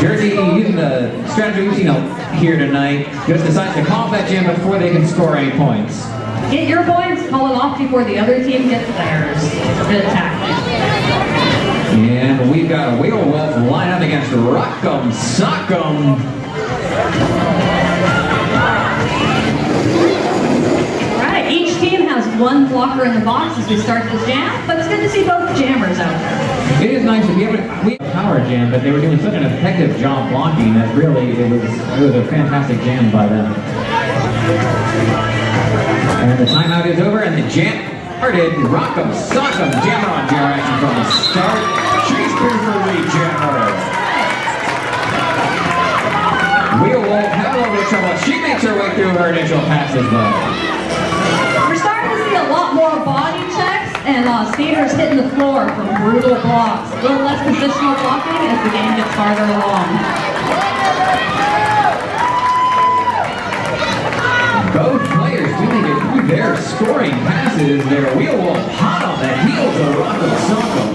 Jersey, using the strategy we've seen here tonight, just decides to call that jam before they can score any points. Get your points, call it off before the other team gets theirs. It's a bit of tactic. And we've got a Wheel Wolf line up against Rock'em Sock'em. Right, each team has 1 blocker in the box as we start this jam, but it's good to see both jammers out there. It is nice to be able to we have a power jam, but they were doing such an effective job blocking that really it was a fantastic jam by them. And the timeout is over and the jam started. Rock'em Sock'em jammer on jammer action from the start. She's through for lead jammer. Wheel Wolf had a little bit of trouble. She makes her way through her initial pass as well. We're starting to see a lot more body checks and skaters hitting the floor from brutal blocks. A little less positional blocking as the game gets farther along. Both players do make it through their scoring passes. Their Wheel Wolf hot on the heels of Rock'em Sock'em.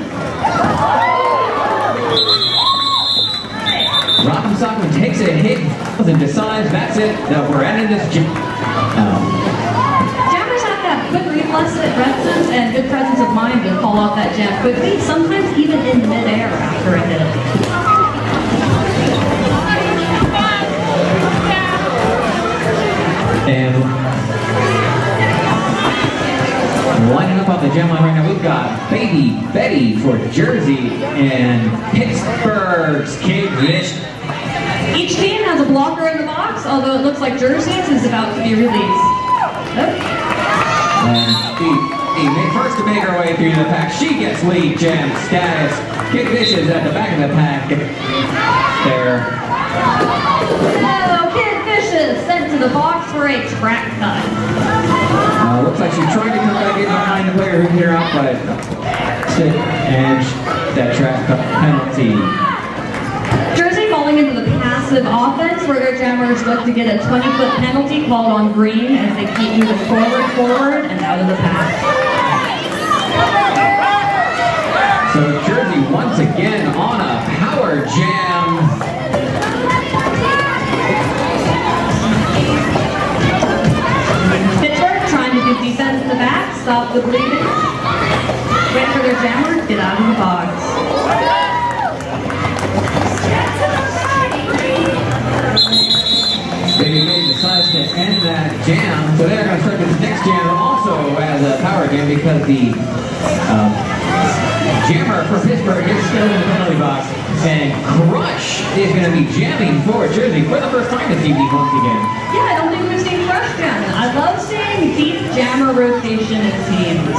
Rock'em Sock'em takes a hit and decides that's it. No, we're ending this jam. Jammers have to have quick reflexes and good presence of mind to call off that jam quickly, sometimes even in midair after a hit. And lining up on the jam line right now, we've got Baby Betty for Jersey and Pittsburgh's Kid Rich. Each team has a blocker in the box, although it looks like Jersey's is about to be released. And the first to make her way through the pack, she gets lead jam status. Kid Vicious at the back of the pack. There. Oh, Kid Vicious sent to the box for a track cut. Looks like she's trying to come back in behind the player who hit her out, but and that track cut penalty. Jersey falling into the passive offense where their jammers look to get a 20-foot penalty called on green as they keep moving forward, and out of the pack. So Jersey once again on a power jam. Pittsburgh stop the bleeding. Wait for their jammer to get out of the box. PDB decides to end that jam, so they're going to start this next jam also as a power jam because the jammer for Pittsburgh is still in the penalty box, and Crush is going to be jamming for Jersey for the first time this evening once again. Yeah, I don't think we've seen Crush jamming. I love seeing deep jammer rotation in teams.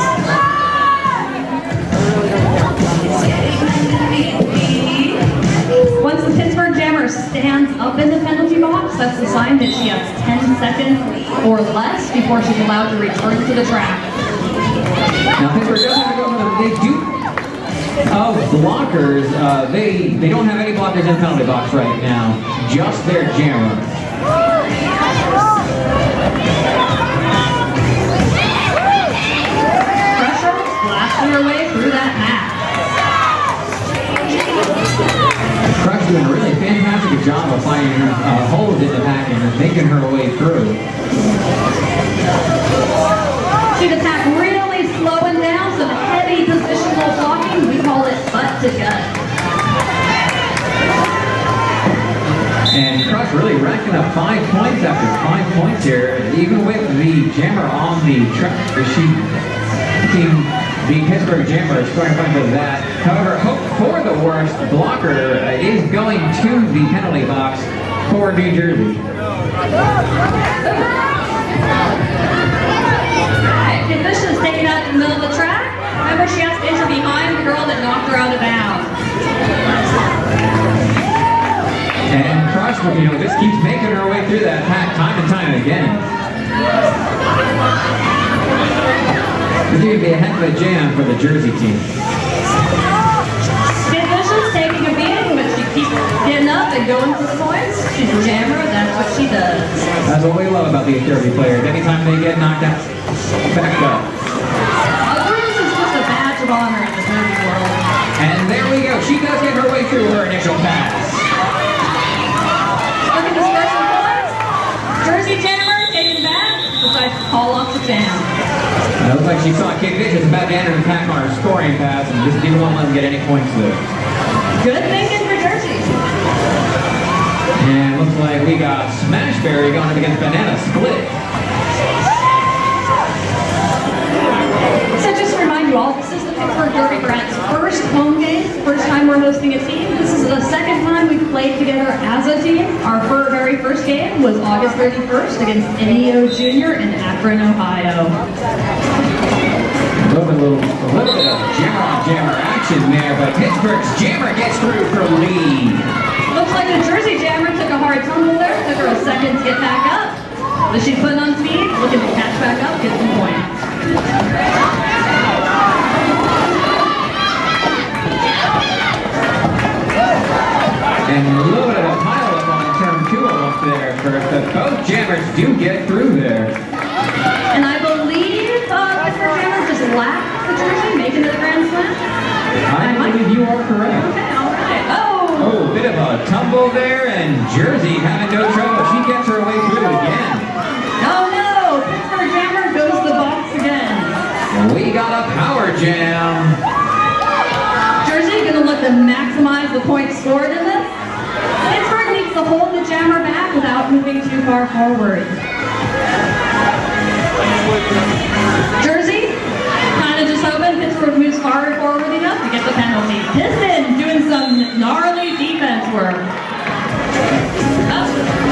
Once the Pittsburgh jammer stands up in the penalty box, that's the sign that she has 10 seconds or less before she's allowed to return to the track. Now Pittsburgh does have to go for the, they do, blockers, they don't have any blockers in the penalty box right now, just their jammer. Pressure blasting her way through that pack. Crush doing a really fantastic job of finding holes in the pack and making her way through. See the pack really slowing down, some heavy positional blocking. We call it butt to gut. And Crush really racking up 5 points after 5 points here, even with the jammer on the track. The Pittsburgh jammer is scoring points with that. However, hope for the worst, blocker is going to the penalty box for New Jersey. Alright, the official is taken out in the middle of the track. Remember, she has to enter behind the girl that knocked her out of bounds. And Crush, just keeps making her way through that pack time and time again. This is going to be a heck of a jam for the Jersey team. The official's taking a beating, but she keeps getting up and going for the points. She's a jammer, that's what she does. That's what we love about these Jersey players. Anytime they get knocked out, back up. A bruise is just a badge of honor in the Jersey world. And there we go. She does get her way through her initial pass. Look at this first points. Jersey jammer taken back, decides to call off the jam. It looks like she saw Kate Vicious about to enter the pack on her scoring pass and just didn't want to let them get any points there. Good thinking for Jersey. And looks like we got Smashberry going up against Banana Split. So just to remind you all, this is the Pittsburgh Derby Grants' first home game, first time we're hosting a team. This is the second time we've played together as a team. Our very first game was August 31st against NEO Junior in Akron, Ohio. A little bit of jammer-on-jammer action there, but Pittsburgh's jammer gets through for lead. Looks like the Jersey jammer took a hard tumble there, took her a second to get back up. But she's putting on speed, looking to catch back up, get some points. And a little bit of a pile-up on turn 2 up there first, but both jammers do get through there. And I believe Pittsburgh jammer just lapped the Jersey, making it a grand slam. I believe you are correct. Okay, all right. Oh, bit of a tumble there, and Jersey having no trouble. She gets her way through again. No, Pittsburgh jammer goes to the box again. We got a power jam. Jersey gonna look to maximize the points scored in this. Pittsburgh needs to hold the jammer back without moving too far forward. Jersey, kind of just hoping Pittsburgh moves far forward enough to get the penalty. Piston doing some gnarly defense work.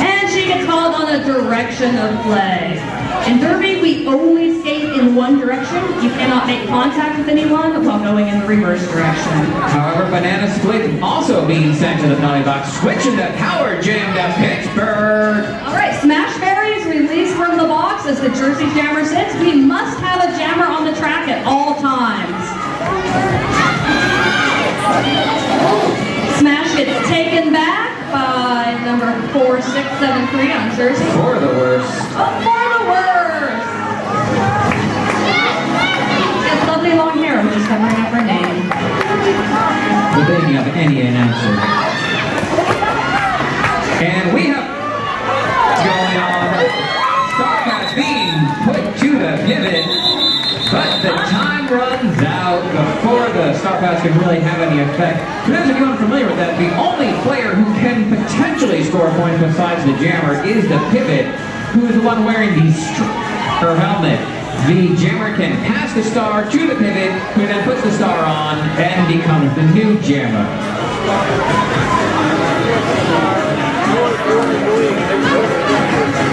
And she gets called on a direction of play. In Derby, we only skate in one direction. You cannot make contact with anyone while going in the reverse direction. However, Banana Split also being sent to the penalty box, switching the power jam to Pittsburgh. All right, Smashberry is released from the box as the Jersey jammer sits. We must have a jammer on the track at all times. Smash gets taken back by number 4673 on Jersey. For the worst. Oh, for the worst! She has lovely long hair, which is covering up her name. The baby of any announcer. And we have going on. Starcast being put to the pivot, but dropouts can really have any effect. For those of you unfamiliar with that, the only player who can potentially score points besides the jammer is the pivot, who is the one wearing the her helmet. The jammer can pass the star to the pivot, who then puts the star on and becomes the new jammer.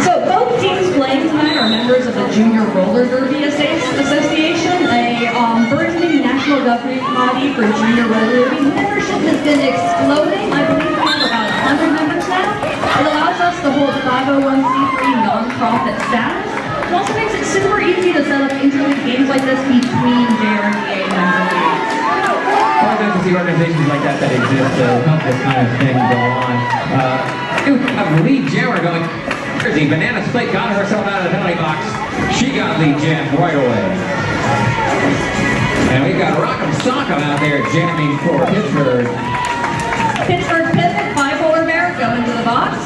So both teams playing tonight are members of the Junior Roller Derby Association, a burgeoning national governing body for junior roller derby. Membership has been exploding. I believe we have about 100 members now. It allows us to hold 501c3 nonprofit status. It also makes it super easy to set up interleague games like this between JRDA member leagues. Well, I'd like to see organizations like that exist to help this kind of thing go on. A lead jammer going. Jersey, Banana Split got herself out of the penalty box. She got lead jammed right away. And we've got Rock'em Sock'em out there jamming for Pittsburgh. Pittsburgh pivot, bipolar bear going to the box.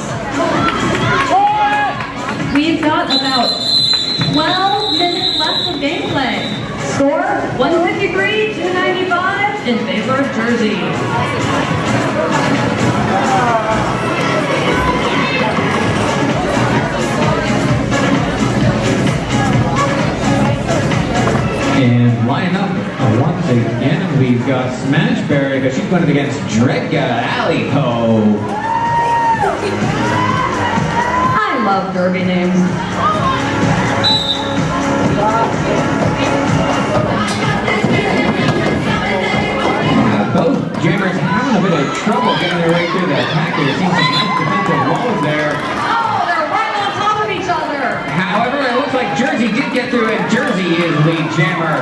We've got about 12 minutes left of gameplay. Score 153-295 in favor of Jersey. And line up once again, we've got Smashberry, but she's going against Dredga Alico. I love derby names. Both jammers having a bit of trouble getting their way through the pack. There seems some nice defensive walls there. Oh, they're right on top of each other. However, it looks like Jersey did get through, and Jersey is lead jammer.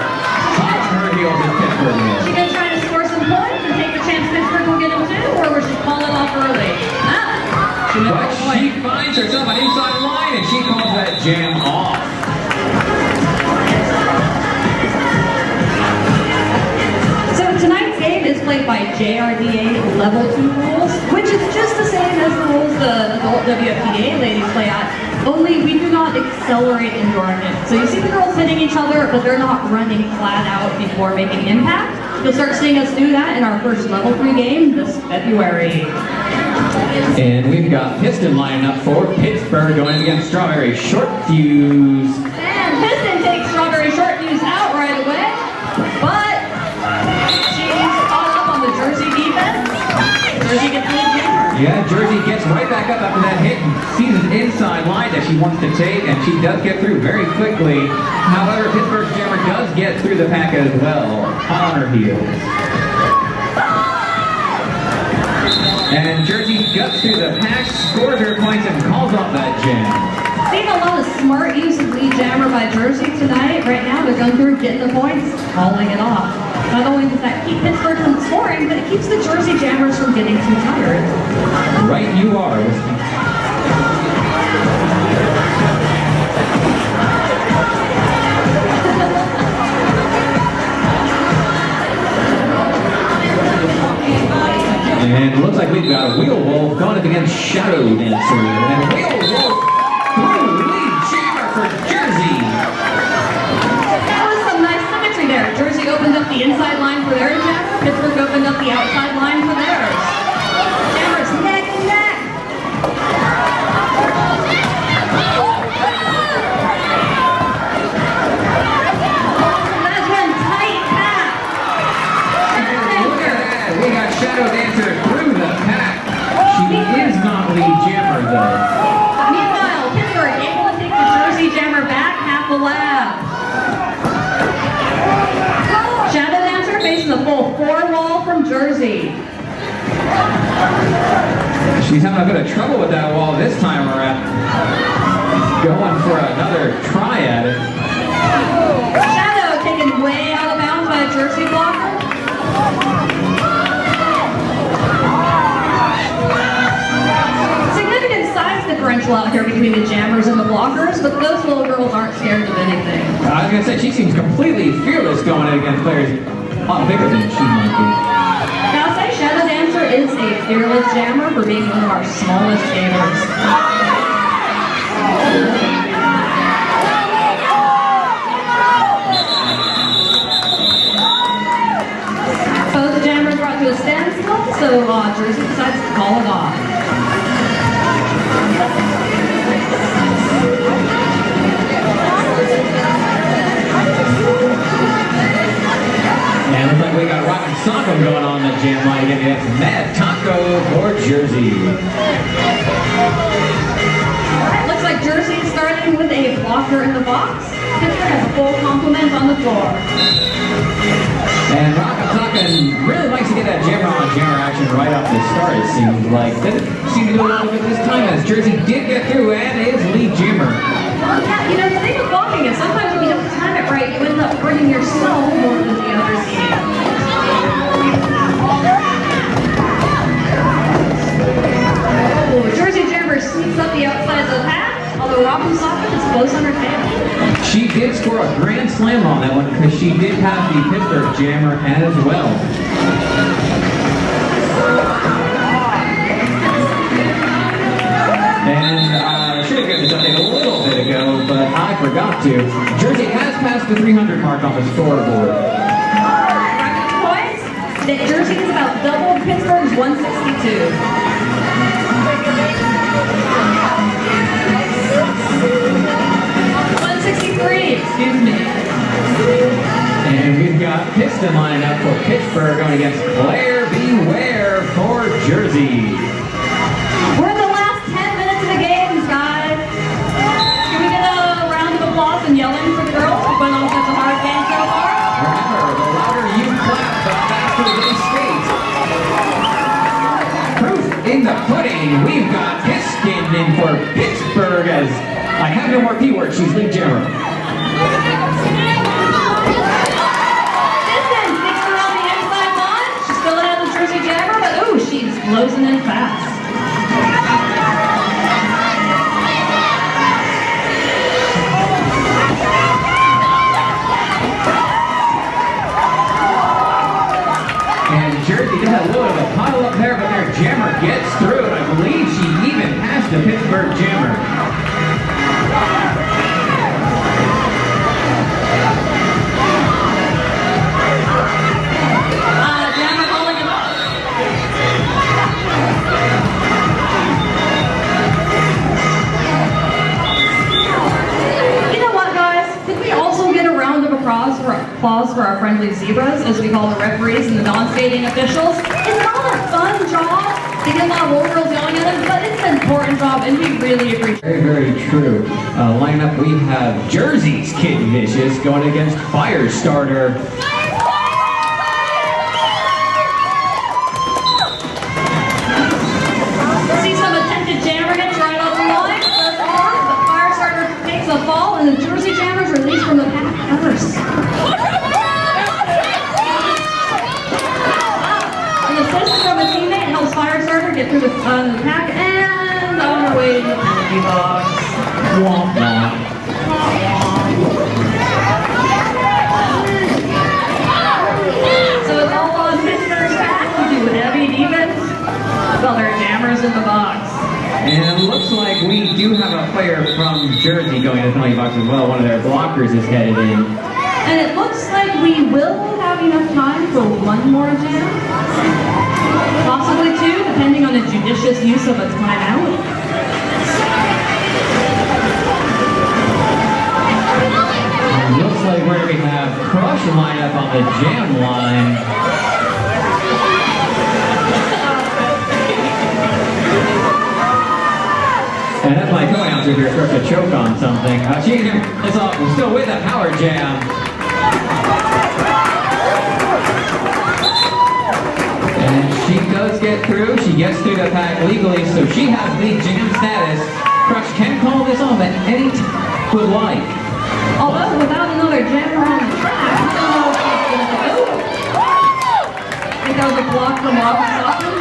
Hot on her heels as Pittsburgh is. She gonna try to score some points and take the chance Pittsburgh will get them too, or will she call it off early? But she finds herself an inside line, and she calls that jam off. So tonight's game is played by JRDA Level 2 rules, which is just the same as the rules the adult WFPDA ladies play at, only we do not accelerate endurance. So you see the girls hitting each other, but they're not running flat out before making impact. You'll start seeing us do that in our first Level 3 game this February. And we've got Piston lining up for Pittsburgh going against Strawberry Short Fuse. And Piston takes Strawberry Short Fuse out right away, but she's caught up on the Jersey defense. Jersey gets the jammer. Yeah, Jersey gets right back up after that hit and sees an inside line that she wants to take, and she does get through very quickly. However, Pittsburgh's jammer does get through the pack as well, hot on her heels. And Jersey guts through the pack, scores her points, and calls off that jam. Seeing a lot of smart use of lead jammer by Jersey tonight. Right now, they're going through, getting the points, calling it off. Not only does that keep Pittsburgh from scoring, but it keeps the Jersey jammers from getting too tired. Right you are. And it looks like we've got a Wheel Wolf going up against Shadow Dancer. And Wheel Wolf through lead jammer for Jersey. That was some nice symmetry there. Jersey opened up the inside line for their jammer. Pittsburgh opened up the outside line for theirs. Jammers neck and neck. That's one tight pass. Look at that. We got Shadow Dancer through the pack. She is not lead jammer though. Meanwhile, Pittsburgh able to take the Jersey jammer back half a lap. Shadow Dancer faces a full 4 wall from Jersey. She's having a bit of trouble with that wall this time around. Going for another try at it. Shadow taken way out of bounds by a Jersey blocker. Significant size differential out here between the jammers and the blockers, but those little girls aren't scared of anything. I was going to say, she seems completely fearless going in against players a lot bigger than she might be. Now I'll say Shadow Dancer is a fearless jammer for being one of our smallest gamers. Mad Taco for Jersey. Alright, looks like Jersey is starting with a blocker in the box. Pittsburgh has a full complement on the floor. And Rockatakan really likes to get that jammer on jammer action right off the start, it seems like. Doesn't seem to do a lot of it this time as Jersey did get through and is lead jammer. Well, yeah, you know, the thing with blocking is sometimes when you don't time it right, you end up hurting yourself more than the other team. Oh, Jersey jammer sneaks up the outside of the pack, although Rockatakan is close on her tail. She did score a grand slam on that one because she did have the Pittsburgh jammer as well. And I should have given this update a little bit ago, but I forgot to. Jersey has passed the 300 mark on the scoreboard. Points that Jersey is about double Pittsburgh's 162. Excuse me. And we've got Piston lining up for Pittsburgh going against Claire Beware for Jersey. We're in the last 10 minutes of the games, guys. Can we get a round of applause and yelling for the girls for putting on such a hard game so far? Remember, the louder you clap, the faster they skate. Proof in the pudding. We've got Piston in for Pittsburgh as I have no more P words. She's lead jammer. She's closing in fast. And Jersey did have a little bit of a pile up there, but their jammer gets through, and I believe she even passed the Pittsburgh jammer. Applause for our friendly zebras, as we call the referees and the non-skating officials. It's not a fun job. They get a lot of roll girls yelling at us, but it's an important job, and we really appreciate it. Very, very true. Lineup, we have Jersey's Kid Vicious going against Firestarter. See some attempted jammer hits right off the line. Doesn't work, but Firestarter takes a fall, and the Jersey jammers released from the pack first. Get through the pack and on our way to the penalty box. Womp womp. So it's all on Pittsburgh's pack to do heavy defense. Well, there are jammers in the box. And it looks like we do have a player from Jersey going to the penalty box as well. One of their blockers is headed in. And it looks like we will have enough time for one more jam. Possibly two, depending on the judicious use of a timeout. Looks like we're going to have Crush line up on the jam line. And that's my co-announcer here starts to choke on something. It's off. We're still with a power jam. And she does get through. She gets through the pack legally, so she has lead jam status. Crush can call this off at any time would like. Although without another jammer on the track, I don't know if she's going to go. I think that was a block from Rockatakan.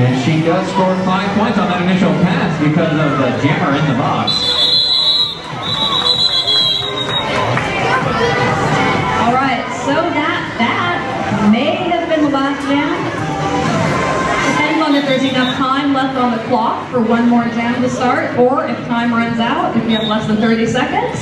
And she does score 5 points on that initial pass because of the jammer in the box. Alright, so that may have been the last jam. Depends on if there's enough time left on the clock for one more jam to start, or if time runs out, if you have less than 30 seconds.